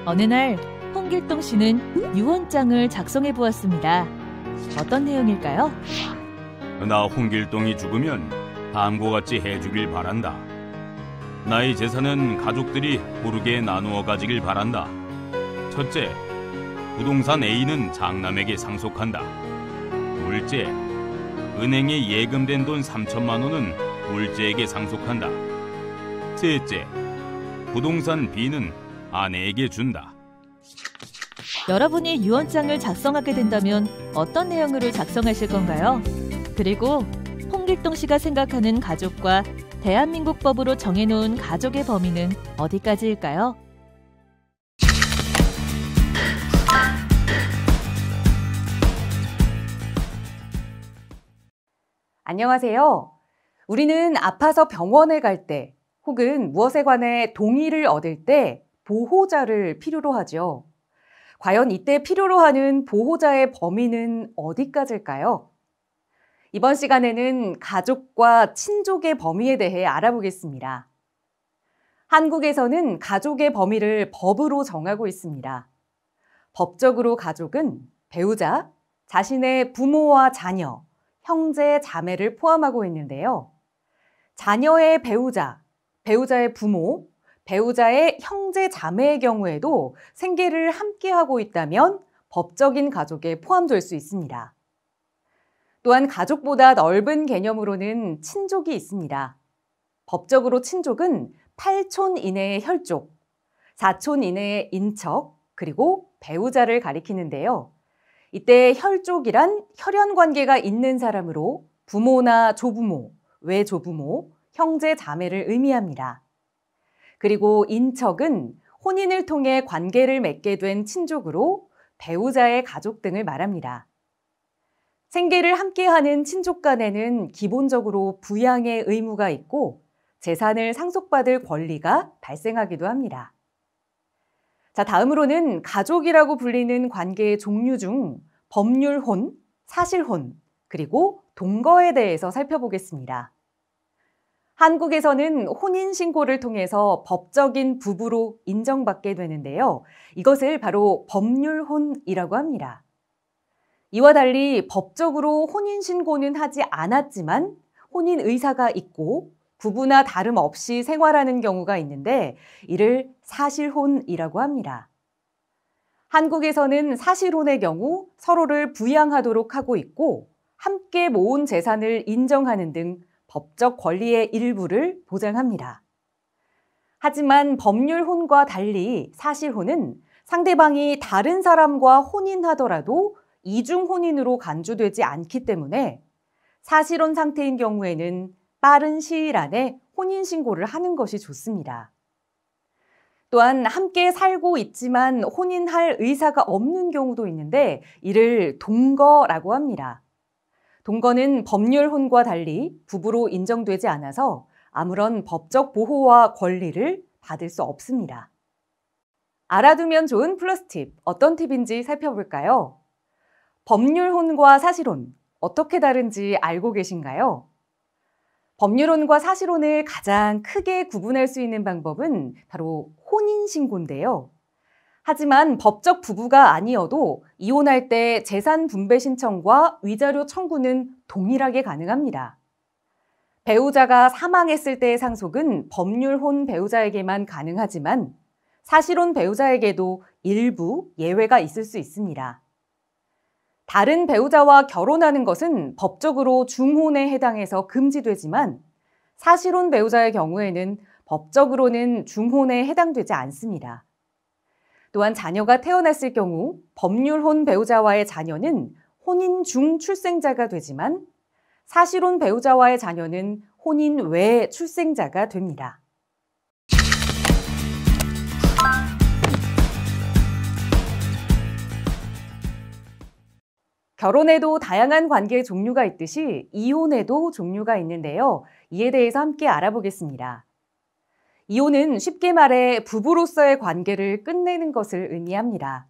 어느 날 홍길동 씨는 유언장을 작성해 보았습니다. 어떤 내용일까요? 나 홍길동이 죽으면 다음과 같이 해주길 바란다. 나의 재산은 가족들이 고르게 나누어 가지길 바란다. 첫째, 부동산 A는 장남에게 상속한다. 둘째, 은행에 예금된 돈 3천만 원은 둘째에게 상속한다. 셋째, 부동산 B는 아내에게 준다. 여러분이 유언장을 작성하게 된다면 어떤 내용으로 작성하실 건가요? 그리고 홍길동 씨가 생각하는 가족과 대한민국 법으로 정해놓은 가족의 범위는 어디까지일까요? 안녕하세요. 우리는 아파서 병원에 갈 때 혹은 무엇에 관해 동의를 얻을 때 보호자를 필요로 하죠. 과연 이때 필요로 하는 보호자의 범위는 어디까지일까요? 이번 시간에는 가족과 친족의 범위에 대해 알아보겠습니다. 한국에서는 가족의 범위를 법으로 정하고 있습니다. 법적으로 가족은 배우자, 자신의 부모와 자녀, 형제, 자매를 포함하고 있는데요. 자녀의 배우자, 배우자의 부모, 배우자의 형제, 자매의 경우에도 생계를 함께하고 있다면 법적인 가족에 포함될 수 있습니다. 또한 가족보다 넓은 개념으로는 친족이 있습니다. 법적으로 친족은 8촌 이내의 혈족, 4촌 이내의 인척, 그리고 배우자를 가리키는데요. 이때 혈족이란 혈연 관계가 있는 사람으로 부모나 조부모, 외조부모, 형제, 자매를 의미합니다. 그리고 인척은 혼인을 통해 관계를 맺게 된 친족으로 배우자의 가족 등을 말합니다. 생계를 함께하는 친족 간에는 기본적으로 부양의 의무가 있고 재산을 상속받을 권리가 발생하기도 합니다. 자, 다음으로는 가족이라고 불리는 관계의 종류 중 법률혼, 사실혼, 그리고 동거에 대해서 살펴보겠습니다. 한국에서는 혼인신고를 통해서 법적인 부부로 인정받게 되는데요. 이것을 바로 법률혼이라고 합니다. 이와 달리 법적으로 혼인신고는 하지 않았지만 혼인 의사가 있고 부부나 다름없이 생활하는 경우가 있는데 이를 사실혼이라고 합니다. 한국에서는 사실혼의 경우 서로를 부양하도록 하고 있고 함께 모은 재산을 인정하는 등 법적 권리의 일부를 보장합니다. 하지만 법률혼과 달리 사실혼은 상대방이 다른 사람과 혼인하더라도 이중혼인으로 간주되지 않기 때문에 사실혼 상태인 경우에는 빠른 시일 안에 혼인신고를 하는 것이 좋습니다. 또한 함께 살고 있지만 혼인할 의사가 없는 경우도 있는데 이를 동거라고 합니다. 동거는 법률혼과 달리 부부로 인정되지 않아서 아무런 법적 보호와 권리를 받을 수 없습니다. 알아두면 좋은 플러스 팁, 어떤 팁인지 살펴볼까요? 법률혼과 사실혼, 어떻게 다른지 알고 계신가요? 법률혼과 사실혼을 가장 크게 구분할 수 있는 방법은 바로 혼인신고인데요. 하지만 법적 부부가 아니어도 이혼할 때 재산 분배 신청과 위자료 청구는 동일하게 가능합니다. 배우자가 사망했을 때의 상속은 법률혼 배우자에게만 가능하지만 사실혼 배우자에게도 일부 예외가 있을 수 있습니다. 다른 배우자와 결혼하는 것은 법적으로 중혼에 해당해서 금지되지만 사실혼 배우자의 경우에는 법적으로는 중혼에 해당되지 않습니다. 또한 자녀가 태어났을 경우 법률혼 배우자와의 자녀는 혼인 중 출생자가 되지만 사실혼 배우자와의 자녀는 혼인 외 출생자가 됩니다. 결혼에도 다양한 관계의 종류가 있듯이 이혼에도 종류가 있는데요. 이에 대해서 함께 알아보겠습니다. 이혼은 쉽게 말해 부부로서의 관계를 끝내는 것을 의미합니다.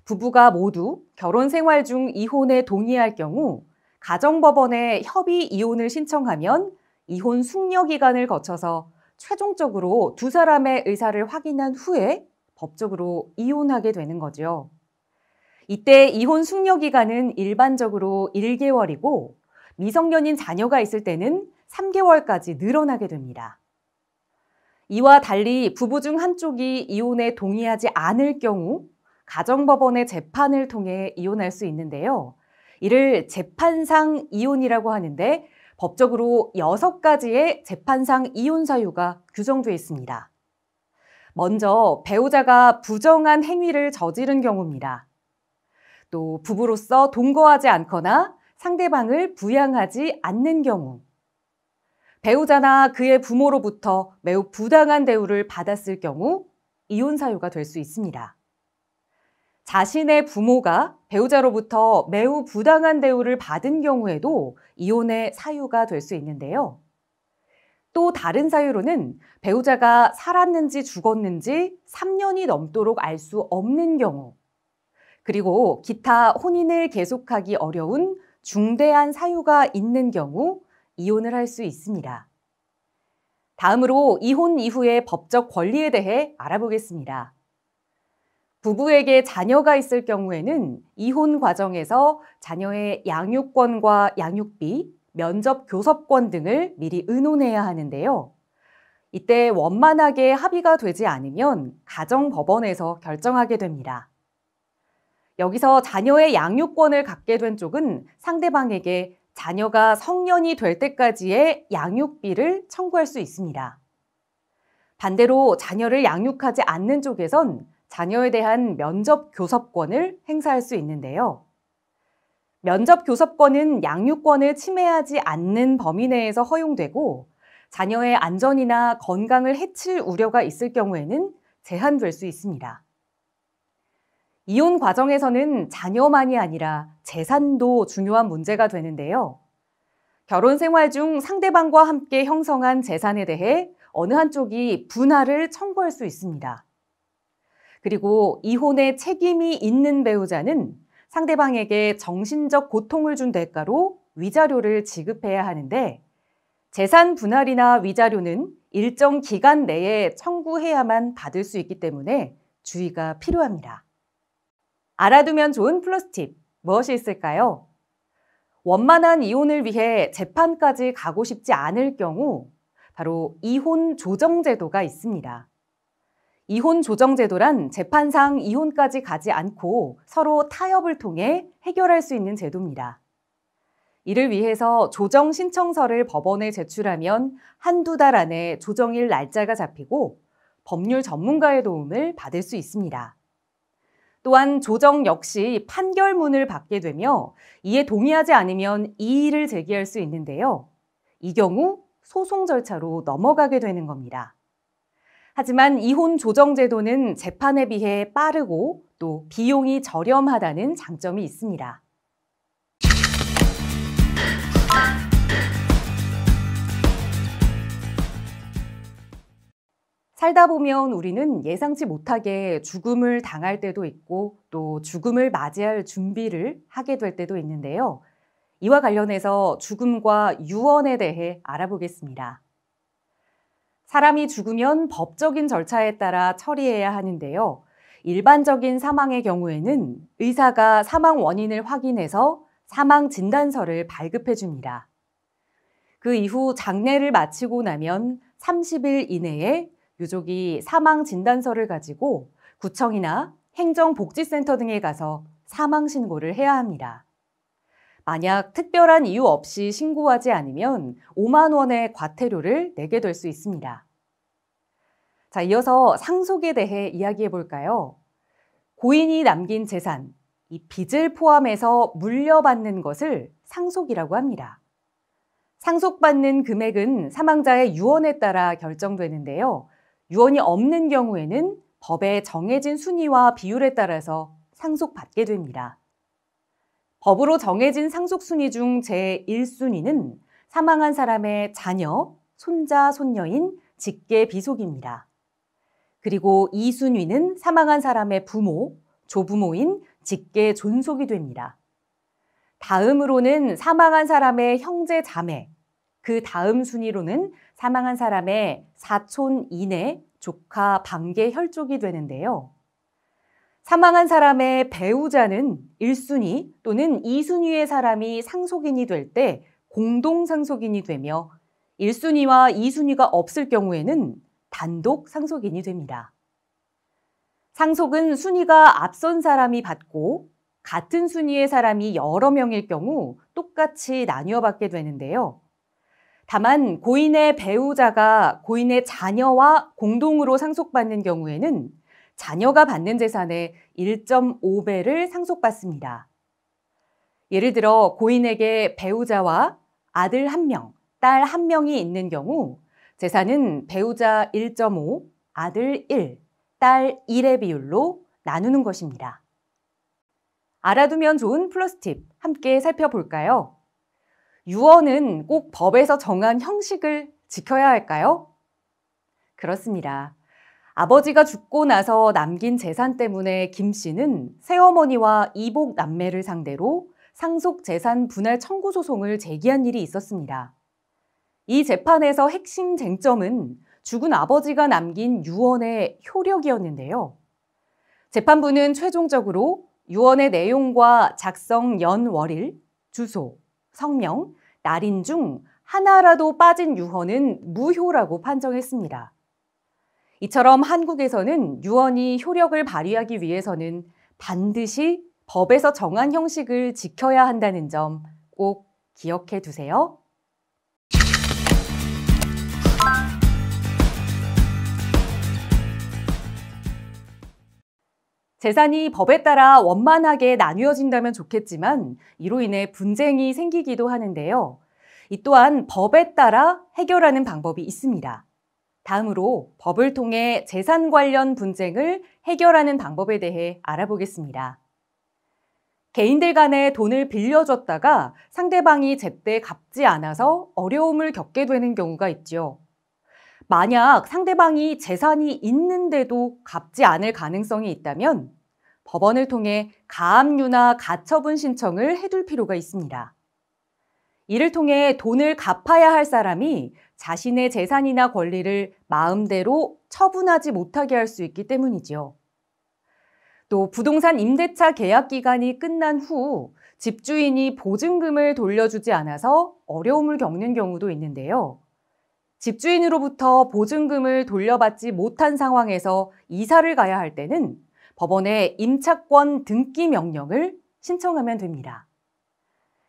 부부가 모두 결혼 생활 중 이혼에 동의할 경우 가정법원에 협의 이혼을 신청하면 이혼 숙려 기간을 거쳐서 최종적으로 두 사람의 의사를 확인한 후에 법적으로 이혼하게 되는 거죠. 이때 이혼 숙려 기간은 일반적으로 1개월이고 미성년인 자녀가 있을 때는 3개월까지 늘어나게 됩니다. 이와 달리 부부 중 한쪽이 이혼에 동의하지 않을 경우 가정법원의 재판을 통해 이혼할 수 있는데요. 이를 재판상 이혼이라고 하는데 법적으로 6가지의 재판상 이혼 사유가 규정되어 있습니다. 먼저 배우자가 부정한 행위를 저지른 경우입니다. 또 부부로서 동거하지 않거나 상대방을 부양하지 않는 경우, 배우자나 그의 부모로부터 매우 부당한 대우를 받았을 경우 이혼 사유가 될 수 있습니다. 자신의 부모가 배우자로부터 매우 부당한 대우를 받은 경우에도 이혼의 사유가 될 수 있는데요. 또 다른 사유로는 배우자가 살았는지 죽었는지 3년이 넘도록 알 수 없는 경우, 그리고 기타 혼인을 계속하기 어려운 중대한 사유가 있는 경우 이혼을 할 수 있습니다. 다음으로 이혼 이후의 법적 권리에 대해 알아보겠습니다. 부부에게 자녀가 있을 경우에는 이혼 과정에서 자녀의 양육권과 양육비, 면접 교섭권 등을 미리 의논해야 하는데요. 이때 원만하게 합의가 되지 않으면 가정법원에서 결정하게 됩니다. 여기서 자녀의 양육권을 갖게 된 쪽은 상대방에게 자녀가 성년이 될 때까지의 양육비를 청구할 수 있습니다. 반대로 자녀를 양육하지 않는 쪽에선 자녀에 대한 면접 교섭권을 행사할 수 있는데요. 면접 교섭권은 양육권을 침해하지 않는 범위 내에서 허용되고 자녀의 안전이나 건강을 해칠 우려가 있을 경우에는 제한될 수 있습니다. 이혼 과정에서는 자녀만이 아니라 재산도 중요한 문제가 되는데요. 결혼 생활 중 상대방과 함께 형성한 재산에 대해 어느 한쪽이 분할을 청구할 수 있습니다. 그리고 이혼에 책임이 있는 배우자는 상대방에게 정신적 고통을 준 대가로 위자료를 지급해야 하는데 재산 분할이나 위자료는 일정 기간 내에 청구해야만 받을 수 있기 때문에 주의가 필요합니다. 알아두면 좋은 플러스 팁, 무엇이 있을까요? 원만한 이혼을 위해 재판까지 가고 싶지 않을 경우 바로 이혼 조정제도가 있습니다. 이혼 조정제도란 재판상 이혼까지 가지 않고 서로 타협을 통해 해결할 수 있는 제도입니다. 이를 위해서 조정 신청서를 법원에 제출하면 한두 달 안에 조정일 날짜가 잡히고 법률 전문가의 도움을 받을 수 있습니다. 또한 조정 역시 판결문을 받게 되며 이에 동의하지 않으면 이의를 제기할 수 있는데요. 이 경우 소송 절차로 넘어가게 되는 겁니다. 하지만 이혼 조정 제도는 재판에 비해 빠르고 또 비용이 저렴하다는 장점이 있습니다. 살다 보면 우리는 예상치 못하게 죽음을 당할 때도 있고 또 죽음을 맞이할 준비를 하게 될 때도 있는데요. 이와 관련해서 죽음과 유언에 대해 알아보겠습니다. 사람이 죽으면 법적인 절차에 따라 처리해야 하는데요. 일반적인 사망의 경우에는 의사가 사망 원인을 확인해서 사망 진단서를 발급해 줍니다. 그 이후 장례를 마치고 나면 30일 이내에 유족이 사망 진단서를 가지고 구청이나 행정복지센터 등에 가서 사망 신고를 해야 합니다. 만약 특별한 이유 없이 신고하지 않으면 5만 원의 과태료를 내게 될 수 있습니다. 자, 이어서 상속에 대해 이야기해 볼까요? 고인이 남긴 재산, 이 빚을 포함해서 물려받는 것을 상속이라고 합니다. 상속받는 금액은 사망자의 유언에 따라 결정되는데요. 유언이 없는 경우에는 법에 정해진 순위와 비율에 따라서 상속받게 됩니다. 법으로 정해진 상속순위 중 제1순위는 사망한 사람의 자녀, 손자, 손녀인 직계 비속입니다. 그리고 2순위는 사망한 사람의 부모, 조부모인 직계 존속이 됩니다. 다음으로는 사망한 사람의 형제, 자매, 그 다음 순위로는 사망한 사람의 사촌, 이내, 조카, 반계, 혈족이 되는데요. 사망한 사람의 배우자는 1순위 또는 2순위의 사람이 상속인이 될 때 공동 상속인이 되며 1순위와 2순위가 없을 경우에는 단독 상속인이 됩니다. 상속은 순위가 앞선 사람이 받고 같은 순위의 사람이 여러 명일 경우 똑같이 나뉘어 받게 되는데요. 다만 고인의 배우자가 고인의 자녀와 공동으로 상속받는 경우에는 자녀가 받는 재산의 1.5배를 상속받습니다. 예를 들어 고인에게 배우자와 아들 1명, 딸 1명이 있는 경우 재산은 배우자 1.5, 아들 1, 딸 1의 비율로 나누는 것입니다. 알아두면 좋은 플러스 팁 함께 살펴볼까요? 유언은 꼭 법에서 정한 형식을 지켜야 할까요? 그렇습니다. 아버지가 죽고 나서 남긴 재산 때문에 김 씨는 새어머니와 이복 남매를 상대로 상속 재산 분할 청구 소송을 제기한 일이 있었습니다. 이 재판에서 핵심 쟁점은 죽은 아버지가 남긴 유언의 효력이었는데요. 재판부는 최종적으로 유언의 내용과 작성 연 월일, 주소, 성명, 날인 중 하나라도 빠진 유언은 무효라고 판정했습니다. 이처럼 한국에서는 유언이 효력을 발휘하기 위해서는 반드시 법에서 정한 형식을 지켜야 한다는 점 꼭 기억해 두세요. 재산이 법에 따라 원만하게 나뉘어진다면 좋겠지만 이로 인해 분쟁이 생기기도 하는데요. 이 또한 법에 따라 해결하는 방법이 있습니다. 다음으로 법을 통해 재산 관련 분쟁을 해결하는 방법에 대해 알아보겠습니다. 개인들 간에 돈을 빌려줬다가 상대방이 제때 갚지 않아서 어려움을 겪게 되는 경우가 있죠. 만약 상대방이 재산이 있는데도 갚지 않을 가능성이 있다면 법원을 통해 가압류나 가처분 신청을 해둘 필요가 있습니다. 이를 통해 돈을 갚아야 할 사람이 자신의 재산이나 권리를 마음대로 처분하지 못하게 할 수 있기 때문이죠. 또 부동산 임대차 계약 기간이 끝난 후 집주인이 보증금을 돌려주지 않아서 어려움을 겪는 경우도 있는데요. 집주인으로부터 보증금을 돌려받지 못한 상황에서 이사를 가야 할 때는 법원에 임차권 등기 명령을 신청하면 됩니다.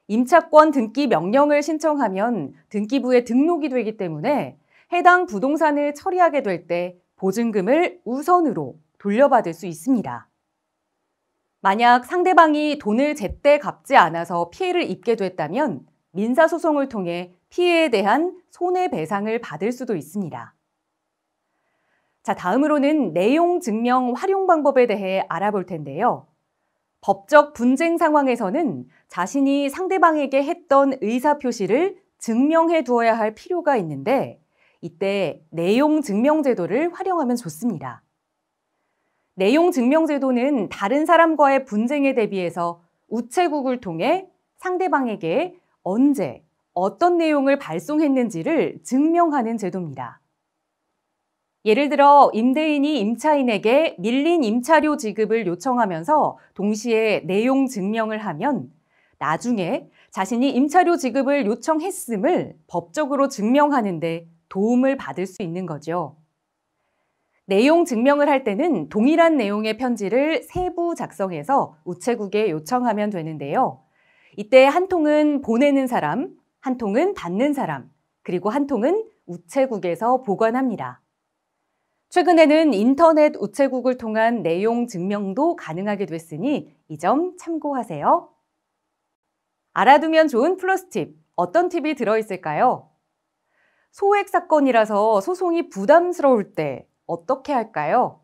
임차권 등기 명령을 신청하면 등기부에 등록이 되기 때문에 해당 부동산을 처리하게 될 때 보증금을 우선으로 돌려받을 수 있습니다. 만약 상대방이 돈을 제때 갚지 않아서 피해를 입게 됐다면 민사소송을 통해 피해에 대한 손해배상을 받을 수도 있습니다. 자, 다음으로는 내용 증명 활용 방법에 대해 알아볼 텐데요. 법적 분쟁 상황에서는 자신이 상대방에게 했던 의사표시를 증명해 두어야 할 필요가 있는데 이때 내용 증명 제도를 활용하면 좋습니다. 내용 증명 제도는 다른 사람과의 분쟁에 대비해서 우체국을 통해 상대방에게 언제, 어떤 내용을 발송했는지를 증명하는 제도입니다. 예를 들어 임대인이 임차인에게 밀린 임차료 지급을 요청하면서 동시에 내용 증명을 하면 나중에 자신이 임차료 지급을 요청했음을 법적으로 증명하는 데 도움을 받을 수 있는 거죠. 내용 증명을 할 때는 동일한 내용의 편지를 세부 작성해서 우체국에 요청하면 되는데요. 이때 한 통은 보내는 사람, 한 통은 받는 사람, 그리고 한 통은 우체국에서 보관합니다. 최근에는 인터넷 우체국을 통한 내용 증명도 가능하게 됐으니 이 점 참고하세요. 알아두면 좋은 플러스 팁, 어떤 팁이 들어있을까요? 소액 사건이라서 소송이 부담스러울 때 어떻게 할까요?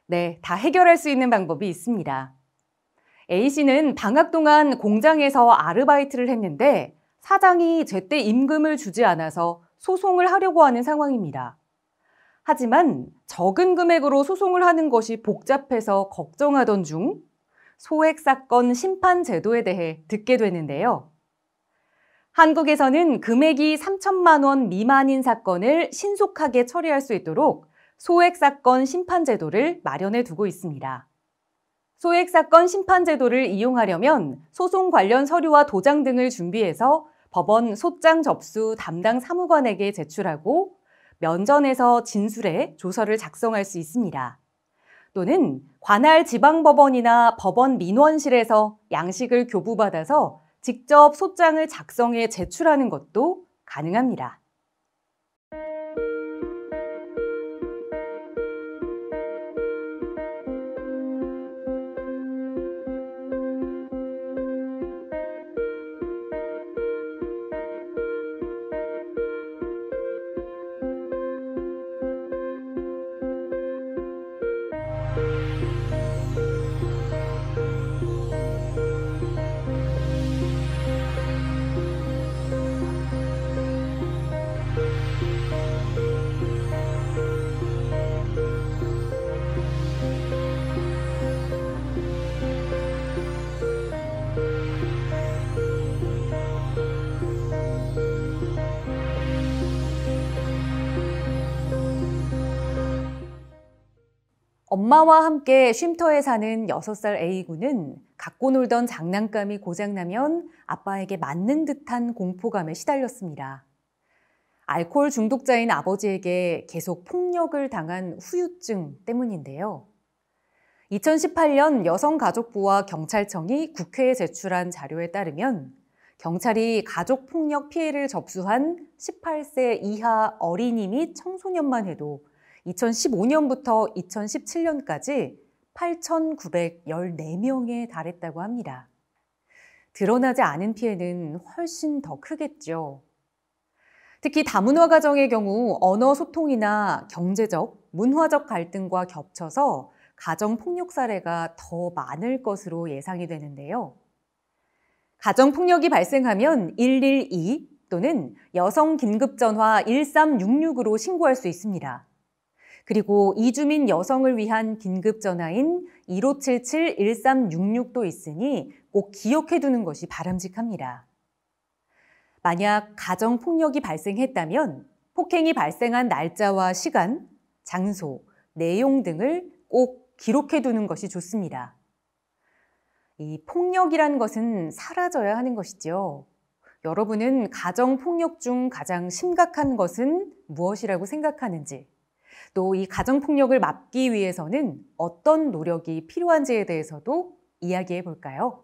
네, 다 해결할 수 있는 방법이 있습니다. A씨는 방학 동안 공장에서 아르바이트를 했는데 사장이 제때 임금을 주지 않아서 소송을 하려고 하는 상황입니다. 하지만 적은 금액으로 소송을 하는 것이 복잡해서 걱정하던 중 소액 사건 심판 제도에 대해 듣게 되는데요. 한국에서는 금액이 3천만 원 미만인 사건을 신속하게 처리할 수 있도록 소액사건 심판제도를 마련해 두고 있습니다. 소액사건 심판제도를 이용하려면 소송 관련 서류와 도장 등을 준비해서 법원 소장 접수 담당 사무관에게 제출하고 면전에서 진술해 조서를 작성할 수 있습니다. 또는 관할 지방법원이나 법원 민원실에서 양식을 교부받아서 직접 소장을 작성해 제출하는 것도 가능합니다. 엄마와 함께 쉼터에 사는 6살 A군은 갖고 놀던 장난감이 고장나면 아빠에게 맞는 듯한 공포감에 시달렸습니다. 알코올 중독자인 아버지에게 계속 폭력을 당한 후유증 때문인데요. 2018년 여성가족부와 경찰청이 국회에 제출한 자료에 따르면 경찰이 가족폭력 피해를 접수한 18세 이하 어린이 및 청소년만 해도 2015년부터 2017년까지 8,914명에 달했다고 합니다. 드러나지 않은 피해는 훨씬 더 크겠죠. 특히 다문화 가정의 경우 언어 소통이나 경제적, 문화적 갈등과 겹쳐서 가정폭력 사례가 더 많을 것으로 예상이 되는데요. 가정폭력이 발생하면 112 또는 여성긴급전화 1366으로 신고할 수 있습니다. 그리고 이주민 여성을 위한 긴급전화인 1577-1366도 있으니 꼭 기억해 두는 것이 바람직합니다. 만약 가정폭력이 발생했다면 폭행이 발생한 날짜와 시간, 장소, 내용 등을 꼭 기록해 두는 것이 좋습니다. 이 폭력이란 것은 사라져야 하는 것이죠. 여러분은 가정폭력 중 가장 심각한 것은 무엇이라고 생각하는지, 또 이 가정폭력을 막기 위해서는 어떤 노력이 필요한지에 대해서도 이야기해 볼까요?